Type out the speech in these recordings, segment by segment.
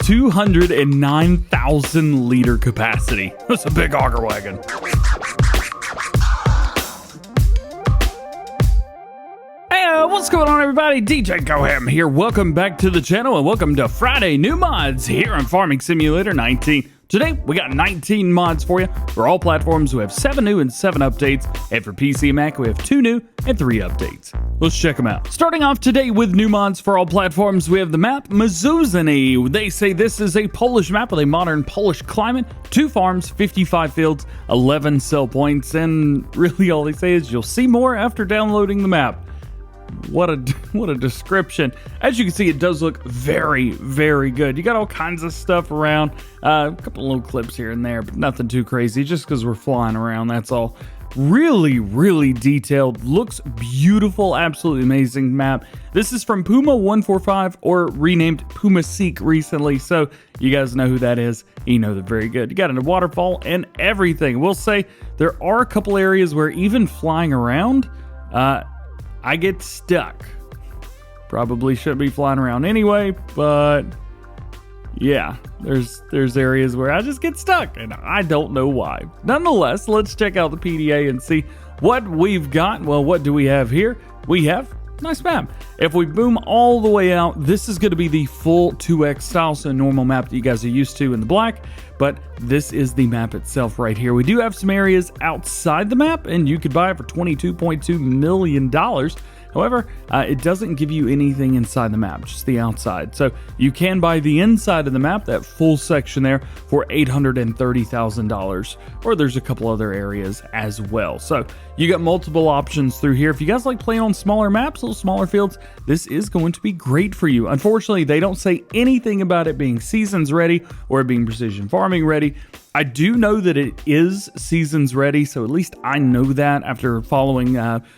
209,000 liter capacity. That's a big auger wagon. Hey, what's going on, everybody? DjGoHam here. Welcome back to the channel and welcome to Friday New Mods here on Farming Simulator 19. Today, we got 19 mods for you. For all platforms, we have 7 new and 7 updates. And for PC and Mac, we have 2 new and 3 updates. Let's check them out. Starting off today with new mods for all platforms, we have the map Mazowszany. They say this is a Polish map with a modern Polish climate, 2 farms, 55 fields, 11 sell points, and really all they say is you'll see more after downloading the map. What a description. As you can see, it does look very, very good. You got all kinds of stuff around. A couple little clips here and there, but nothing too crazy, just because we're flying around, that's all. Really, really detailed. Looks beautiful. Absolutely amazing map. This is from Puma145, or renamed Puma Seek recently, so you guys know who that is. You know they're very good. You got a waterfall and everything. We'll say there are a couple areas where even flying around, I get stuck. Probably shouldn't be flying around anyway, but yeah, there's areas where I just get stuck and I don't know why. Nonetheless, let's check out the PDA and see what we've got. Well, what do we have here? We have nice map. If we boom all the way out, this is going to be the full 2x style, so normal map that you guys are used to in the black, but this is the map itself right here. We do have some areas outside the map, and you could buy it for $22.2 million. However, it doesn't give you anything inside the map, just the outside. So you can buy the inside of the map, that full section there, for $830,000. Or there's a couple other areas as well. So you got multiple options through here. If you guys like playing on smaller maps, little smaller fields, this is going to be great for you. Unfortunately, they don't say anything about it being seasons ready or being precision farming ready. I do know that it is seasons ready, so at least I know that after following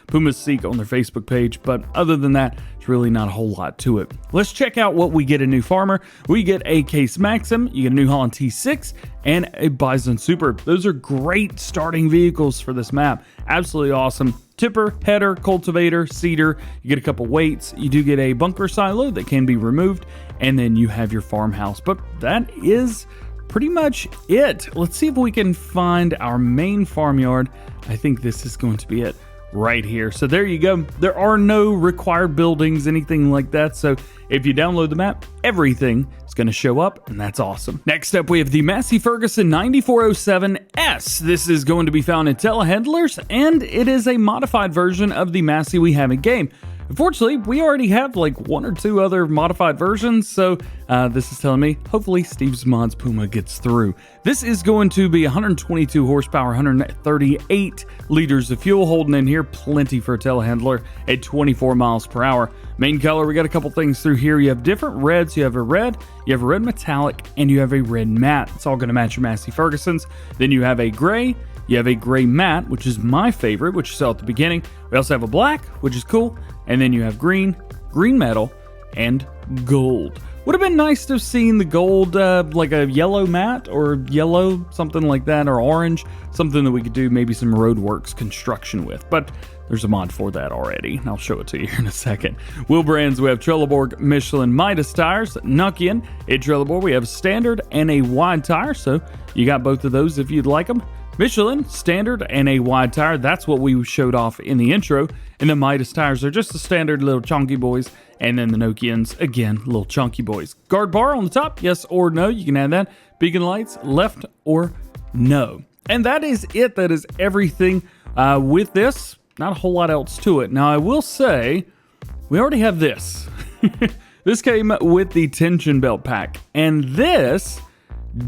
Puma Seek on their Facebook page, but other than that, it's really not a whole lot to it. Let's check out what we get a new farmer. We get a Case Maxim, you get a New Holland T6, and a Bison Super. Those are great starting vehicles for this map. Absolutely awesome. Tipper, header, cultivator, seeder, you get a couple weights, you do get a bunker silo that can be removed, and then you have your farmhouse. But that is pretty much it. Let's see if we can find our main farmyard. I think this is going to be it right here. So there you go. There are no required buildings, anything like that. So if you download the map, everything is going to show up, and that's awesome. Next up, we have the Massey Ferguson 9407S. This is going to be found in telehandlers, and it is a modified version of the Massey we have in game. Unfortunately, we already have like 1 or 2 other modified versions, so this is telling me hopefully Steve's Mods Puma gets through. This is going to be 122 horsepower, 138 liters of fuel holding in here, plenty for a telehandler at 24 miles per hour. Main color, we got a couple things through here. You have different reds. You have a red metallic, and you have a red matte. It's all going to match your Massey Fergusons. Then you have a gray. You have a gray matte, which is my favorite, which you saw at the beginning. We also have a black, which is cool. And then you have green, green metal, and gold. Would have been nice to have seen the gold, like a yellow matte or yellow, something like that, or orange. Something that we could do maybe some roadworks construction with. But there's a mod for that already, and I'll show it to you here in a second. Wheel brands, we have Trelleborg, Michelin, Midas tires, Nokian. At Trelleborg, we have standard and a wide tire, so you got both of those if you'd like them. Michelin, standard, and a wide tire. That's what we showed off in the intro. And the Midas tires are just the standard little chunky boys. And then the Nokians, again, little chunky boys. Guard bar on the top, yes or no. You can add that. Beacon lights, left or no. And that is it. That is everything with this. Not a whole lot else to it. Now, I will say, we already have this. This came with the tension belt pack. And this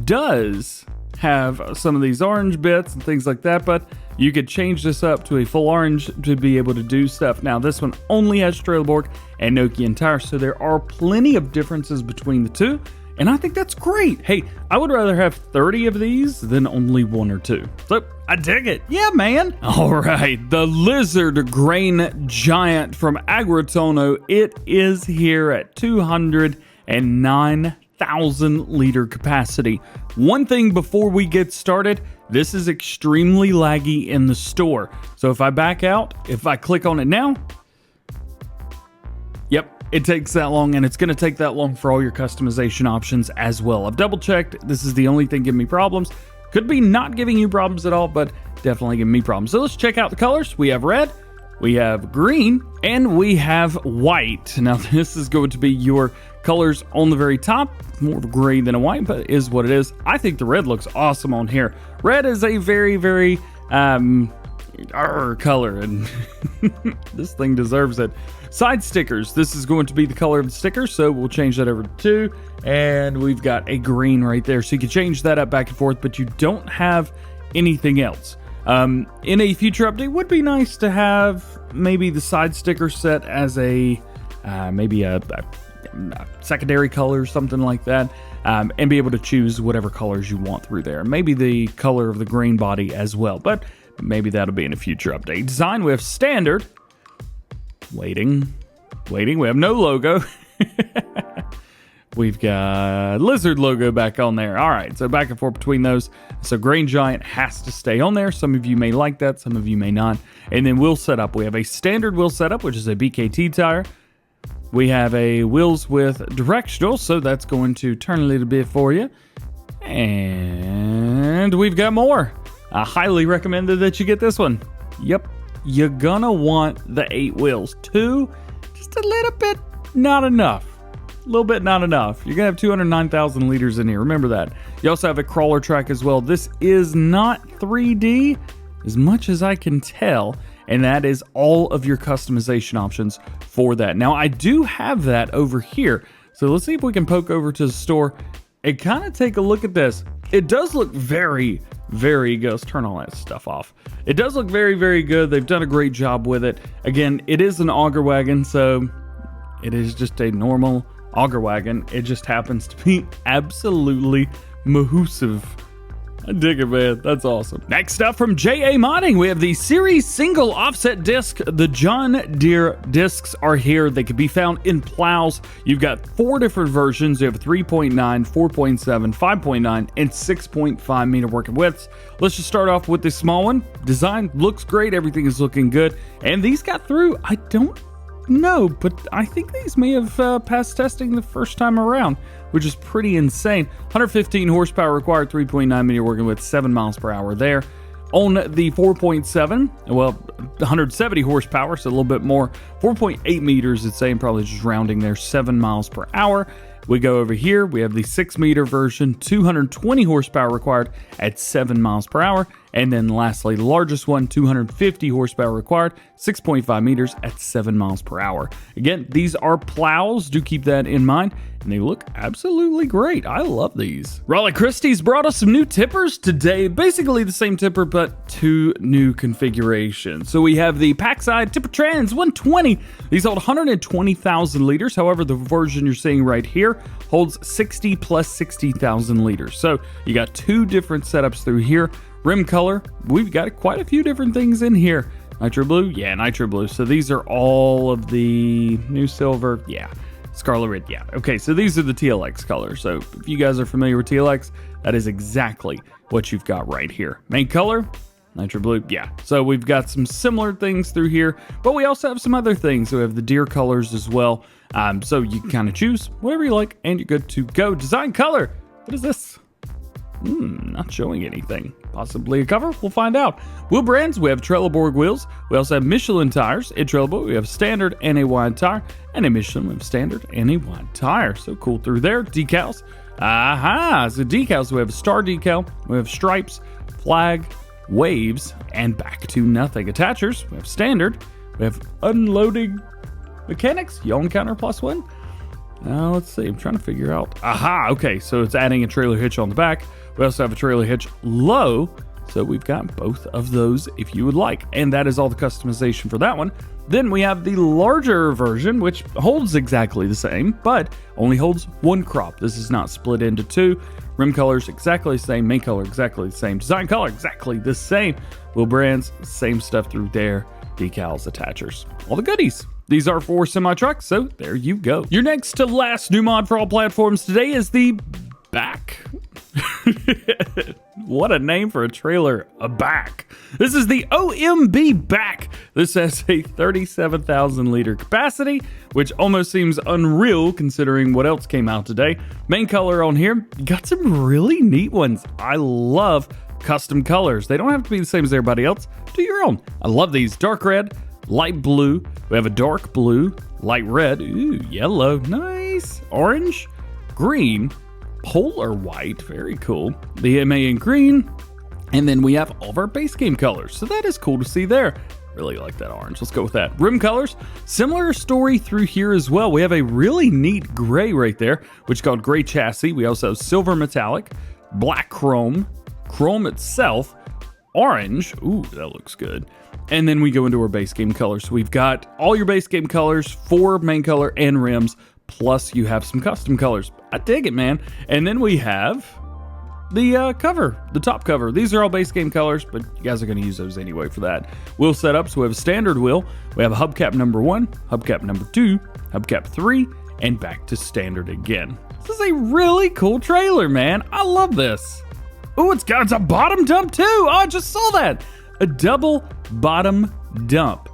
does have some of these orange bits and things like that, but you could change this up to a full orange to be able to do stuff. Now, this one only has Trelleborg and Nokian tires, so there are plenty of differences between the two, and I think that's great. Hey, I would rather have 30 of these than only 1 or 2. So, I dig it. Yeah, man. All right, the Lizard Grain Giant from Agritono. It is here at 209,000 liter capacity. One thing before we get started, this is extremely laggy in the store. So if I back out, if I click on it now, yep, it takes that long, and it's going to take that long for all your customization options as well. I've double checked. This is the only thing giving me problems. Could be not giving you problems at all, but definitely giving me problems. So let's check out the colors. We have red, we have green, and we have white. Now this is going to be your colors on the very top. More of a gray than a white, but is what it is. I think the red looks awesome on here. Red is a very, very color, and this thing deserves it. Side stickers. This is going to be the color of the sticker, so we'll change that over to 2, and we've got a green right there, so you can change that up back and forth, but you don't have anything else. In a future update, would be nice to have maybe the side sticker set as a maybe a secondary color, something like that, and be able to choose whatever colors you want through there. Maybe the color of the green body as well, but maybe that'll be in a future update. Design, we have standard. Waiting. We have no logo. We've got lizard logo back on there. All right, so back and forth between those. So Green Giant has to stay on there. Some of you may like that, some of you may not. And then wheel setup. We have a standard wheel setup, which is a BKT tire. We have a wheels with directional, so that's going to turn a little bit for you. And we've got more. I highly recommended that you get this one. Yep, you're gonna want the 8 wheels. 2, just a little bit, not enough. A little bit not enough. You're gonna have 209,000 liters in here, remember that. You also have a crawler track as well. This is not 3D, as much as I can tell, and that is all of your customization options for that. Now, I do have that over here, so let's see if we can poke over to the store and kind of take a look at this. It does look very, very good. Let's turn all that stuff off. It does look very, very good. They've done a great job with it. Again, it is an auger wagon, so it is just a normal auger wagon. It just happens to be absolutely mahoosive. I dig it, man. That's awesome. Next up from JA Modding, we have the Series single offset disc. The John Deere discs are here. They can be found in plows. You've got 4 different versions. You have 3.9, 4.7, 5.9, and 6.5 meter working widths. Let's just start off with the small one. Design looks great. Everything is looking good. And these got through. I don't know, but I think these may have passed testing the first time around, which is pretty insane. 115 horsepower required, 3.9 meter working with 7 miles per hour there. On the 4.7, well, 170 horsepower, so a little bit more. 4.8 meters, it's saying, probably just rounding there, 7 miles per hour. We go over here, we have the 6 meter version, 220 horsepower required at 7 miles per hour. And then lastly, the largest one, 250 horsepower required, 6.5 meters at 7 miles per hour. Again, these are plows, do keep that in mind, and they look absolutely great. I love these. Raleigh Christie's brought us some new tippers today. Basically the same tipper, but 2 new configurations. So we have the Packside Tipper Trans 120. These hold 120,000 liters. However, the version you're seeing right here holds 60 plus 60,000 liters. So you got 2 different setups through here. Rim color, we've got quite a few different things in here. Nitro blue, yeah, nitro blue. So these are all of the new silver, yeah. Scarlet red, yeah. Okay, so these are the TLX colors. So if you guys are familiar with TLX, that is exactly what you've got right here. Main color, nitro blue, yeah. So we've got some similar things through here, but we also have some other things. So we have the deer colors as well. So you can kind of choose whatever you like and you're good to go. Design color, what is this? Not showing anything. Possibly a cover? We'll find out. Wheel brands, we have Trelleborg wheels. We also have Michelin tires. In Trelleborg, we have standard and a wide tire. And a Michelin, we have standard and a wide tire. So cool through there. Decals. So decals, we have a star decal. We have stripes, flag, waves, and back to nothing. Attachers, we have standard. We have unloading mechanics. Yaw counter +1. Now let's see, I'm trying to figure out. Okay, so it's adding a trailer hitch on the back. We also have a trailer hitch low, so we've got both of those if you would like. And that is all the customization for that one. Then we have the larger version, which holds exactly the same, but only holds 1 crop. This is not split into 2. Rim colors exactly the same, main color exactly the same, design color exactly the same. Wheel brands, same stuff through there. Decals, attachers, all the goodies. These are for semi-trucks, so there you go. Your next to last new mod for all platforms today is the back. What a name for a trailer, a back. This is the Omb Back. This has a 37,000 liter capacity, which almost seems unreal considering what else came out today. Main color on here, got some really neat ones. I love custom colors. They don't have to be the same as everybody else. Do your own. I love these. Dark red, light blue. We have a dark blue, light red, ooh, yellow, nice, orange, green, polar white, very cool. The MA in green, and then we have all of our base game colors. So that is cool to see there. Really like that orange. Let's go with that. Rim colors, similar story through here as well. We have a really neat gray right there, which is called gray chassis. We also have silver metallic, black chrome, chrome itself, orange, ooh, that looks good. And then we go into our base game colors. So we've got all your base game colors, 4 main color and rims, plus you have some custom colors. I dig it, man. And then we have the cover, the top cover. These are all base game colors, but you guys are going to use those anyway for that. Wheel setup, so we have a standard wheel. We have a hubcap number 1, hubcap number 2, hubcap 3, and back to standard again. This is a really cool trailer, man. I love this. Oh, it's a bottom dump too. Oh, I just saw that. A double bottom dump.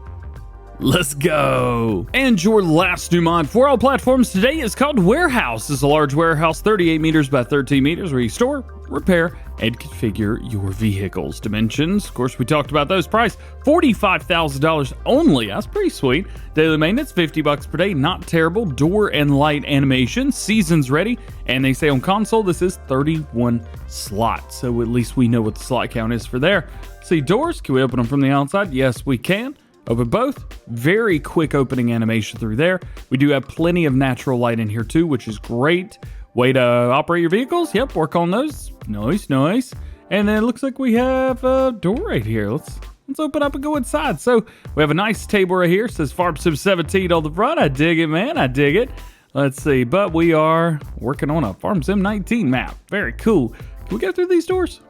Let's go. And your last new mod for all platforms today is called Warehouse. It's a large warehouse, 38 meters by 13 meters, where you store, repair, and configure your vehicles. Dimensions, of course, we talked about those. Price, $45,000 only. That's pretty sweet. Daily maintenance, $50 per day. Not terrible. Door and light animation. Seasons ready. And they say on console, this is 31 slots. So at least we know what the slot count is for there. See, doors, can we open them from the outside? Yes, we can. Open both. Very quick opening animation through there. We do have plenty of natural light in here too, which is great. Way to operate your vehicles. Yep, work on those. Nice, nice. And then it looks like we have a door right here. Let's open up and go inside. So we have a nice table right here. It says Farm Sim 17 on the front. I dig it, man. I dig it. Let's see. But we are working on a Farm Sim 19 map. Very cool. Can we go through these doors?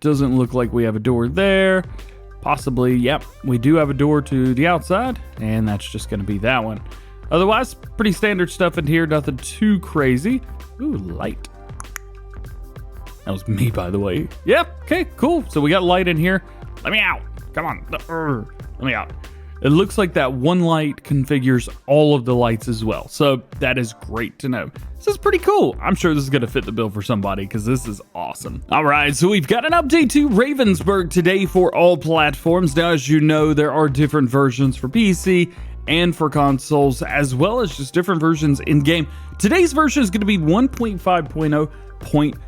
Doesn't look like we have a door there. Possibly, yep, we do have a door to the outside, and that's just going to be that one. Otherwise, pretty standard stuff in here, nothing too crazy. Ooh, light. That was me, by the way. Yep, okay, cool. So we got light in here. Let me out. Come on. Let me out. It looks like that one light configures all of the lights as well. So that is great to know. This is pretty cool. I'm sure this is going to fit the bill for somebody because this is awesome. All right, so we've got an update to Ravensberg today for all platforms. Now, as you know, there are different versions for PC and for consoles, as well as just different versions in game. Today's version is going to be 1.5.0.1.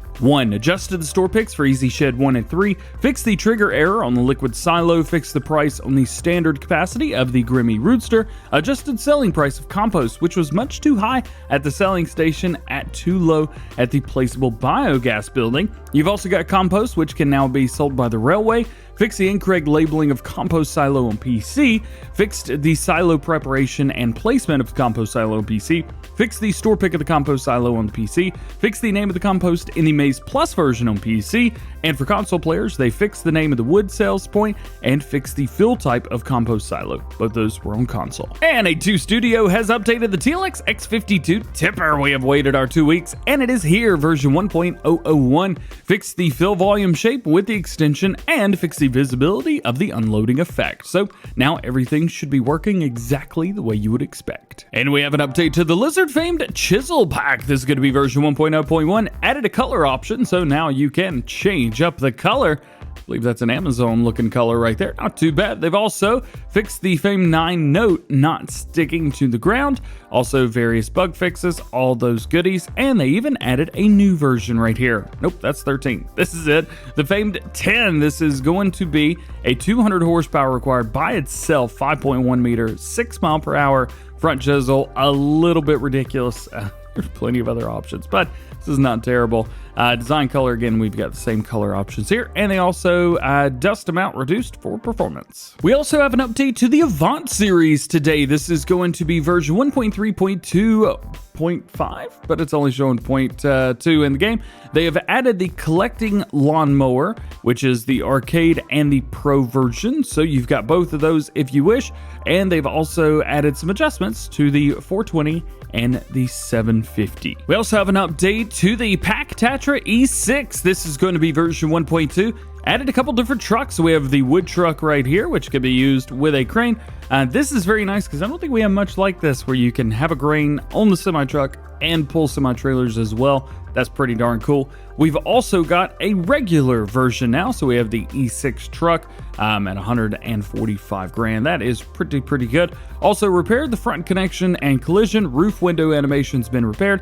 Adjusted the store picks for Easy Shed 1 and 3, fixed the trigger error on the liquid silo, fixed the price on the standard capacity of the Grimmy Rootster, adjusted selling price of compost, which was much too high at the selling station, at too low at the placeable biogas building. You've also got compost, which can now be sold by the railway, fixed the incorrect labeling of compost silo on PC, fixed the silo preparation and placement of the compost silo on PC, fixed the store pick of the compost silo on the PC, fixed the name of the compost in the Maze Plus version on PC, and for console players, they fixed the name of the wood sales point and fixed the fill type of compost silo. Both those were on console. And A2 Studio has updated the TLX X52 Tipper. We have waited our 2 weeks, and it is here, version 1.001. Fixed the fill volume shape with the extension and fixed the visibility of the unloading effect. So now everything should be working exactly the way you would expect. And we have an update to the Lizard famed Chisel pack. This is going to be version 1.0.1. Added a color option, so now you can change up the color. I believe that's an Amazon looking color right there. Not too bad. They've also fixed the famed 9 note not sticking to the ground. Also various bug fixes, all those goodies, and they even added a new version right here. Nope, that's 13. This is it. The famed 10. This is going to be a 200 horsepower required by itself, 5.1 meter, 6 mile per hour front chisel. A little bit ridiculous. There's plenty of other options, but this is not terrible. Design color, again, we've got the same color options here, and they also dust amount reduced for performance. We also have an update to the AVANT-Series today. This is going to be version 1.3.2.5, but it's only showing 0.2 in the game. They have added the collecting lawnmower, which is the arcade and the pro version, so you've got both of those if you wish, and they've also added some adjustments to the 420 and the 750. We also have an update to the pack Back Tatra E6. This is going to be version 1.2. Added a couple different trucks. We have the wood truck right here, which can be used with a crane. This is very nice because I don't think we have much like this where you can have a crane on the semi-truck and pull semi-trailers as well. That's pretty darn cool. We've also got a regular version now. So we have the E6 truck at 145 grand. That is pretty good. Also repaired the front connection and collision. Roof window animation's been repaired.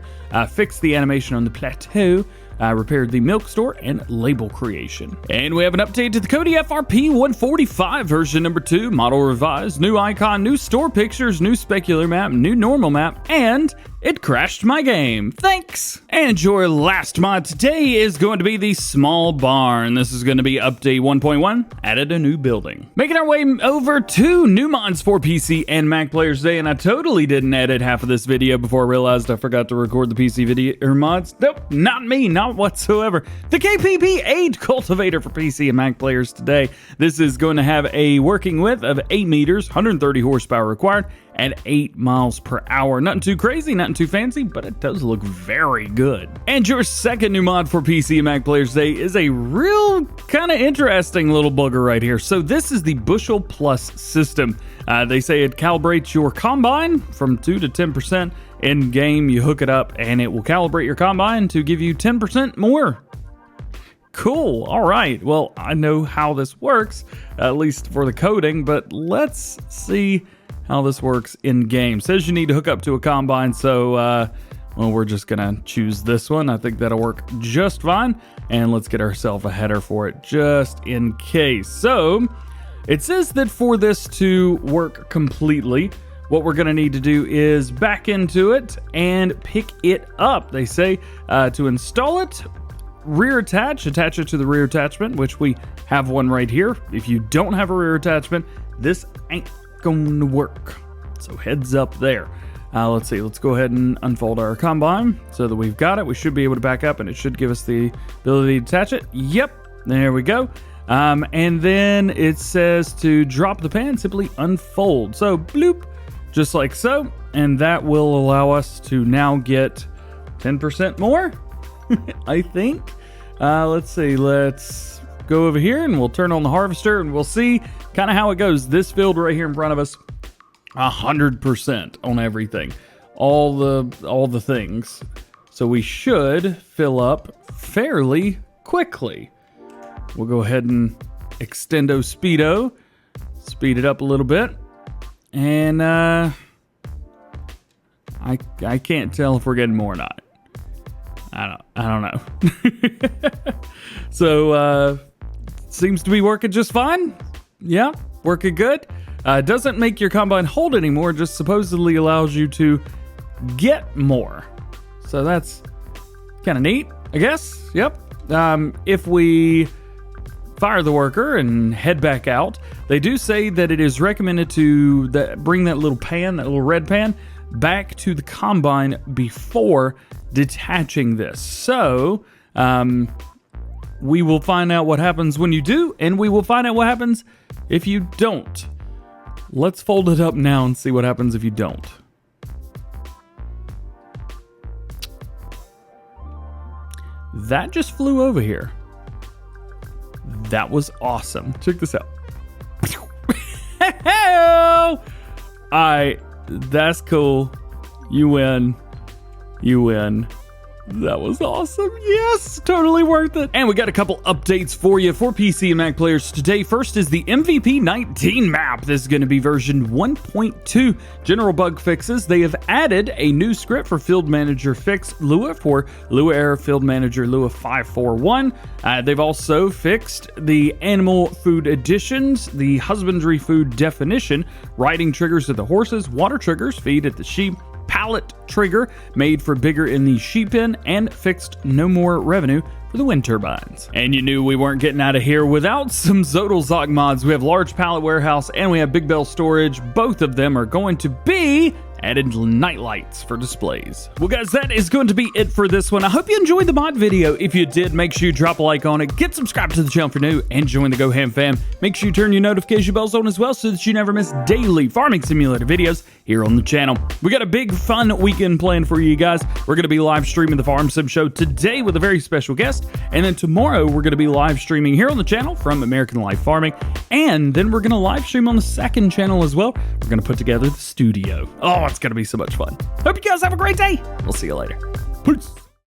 Fixed the animation on the plateau. Repaired the milk store and label creation. And we have an update to the Kotte FRP 145 version number 2, model revised, new icon, new store pictures, new specular map, new normal map, and it crashed my game. Thanks! And your last mod today is going to be the small barn. This is going to be update 1.1, added a new building. Making our way over to new mods for PC and Mac players today, and I totally didn't edit half of this video before I realized I forgot to record the PC video or mods. Nope, not me, not whatsoever. The KPP 8 cultivator for PC and Mac players today. This is going to have a working width of 8 meters, 130 horsepower required, at 8 miles per hour. Nothing too crazy, nothing too fancy, but it does look very good. And your second new mod for PC and Mac players today is a real kind of interesting little bugger right here. So this is the Bushel Plus system. They say it calibrates your combine from 2 to 10%. In game, you hook it up and it will calibrate your combine to give you 10% more. Cool. All right. Well, I know how this works, at least for the coding, but let's see how this works in game. Says you need to hook up to a combine, so well, we're just gonna choose this one. I think that'll work just fine, and let's get ourselves a header for it just in case. So it says that for this to work completely, what we're gonna need to do is back into it and pick it up. They say to install it, rear attach it to the rear attachment, which we have one right here. If you don't have a rear attachment, this ain't going to work, so heads up there. Let's see, let's go ahead and unfold our combine so that we've got it. We should be able to back up and it should give us the ability to attach it. Yep, there we go. And then it says to drop the pan, simply unfold. So bloop, just like so, and that will allow us to now get 10% more. I think. Let's see, let's go over here and we'll turn on the harvester and we'll see kind of how it goes. This field right here in front of us, 100% on everything, all the things. So we should fill up fairly quickly. We'll go ahead and extendo speedo, speed it up a little bit, and I can't tell if we're getting more or not. I don't know. So seems to be working just fine. Yeah, working good. Doesn't make your combine hold anymore, just supposedly allows you to get more. So that's kind of neat, I guess. Yep. If we fire the worker and head back out, they do say that it is recommended to bring that little pan, that little red pan, back to the combine before detaching this. So we will find out what happens when you do, and we will find out what happens if you don't. Let's fold it up now and see what happens if you don't. That just flew over here. That was awesome. Check this out. That's cool. You win. You win. That was awesome. Yes, totally worth it. And we got a couple updates for you for PC and Mac players today. First is the MVP 19 map. This is going to be version 1.2. General bug fixes. They have added a new script for Field Manager Fix Lua for Lua Error Field Manager Lua 541. They've also fixed the animal food additions, the husbandry food definition, riding triggers at the horses, water triggers, feed at the sheep, pallet trigger made for bigger in the sheep pen, and fixed no more revenue for the wind turbines. And you knew we weren't getting out of here without some ZoddelZockt mods. We have large pallet warehouse and we have big bell storage. Both of them are going to be added night lights for displays. Well guys, that is going to be it for this one. I hope you enjoyed the mod video. If you did, make sure you drop a like on it, get subscribed to the channel for new, and join the GoHam fam. Make sure you turn your notification bells on as well so that you never miss daily Farming Simulator videos here on the channel. We got a big fun weekend planned for you guys. We're going to be live streaming the Farm Sim Show today with a very special guest, and then tomorrow we're going to be live streaming here on the channel from American Life Farming, and then we're going to live stream on the second channel as well. We're going to put together the studio. Oh, it's going to be so much fun. Hope you guys have a great day. We'll see you later. Peace.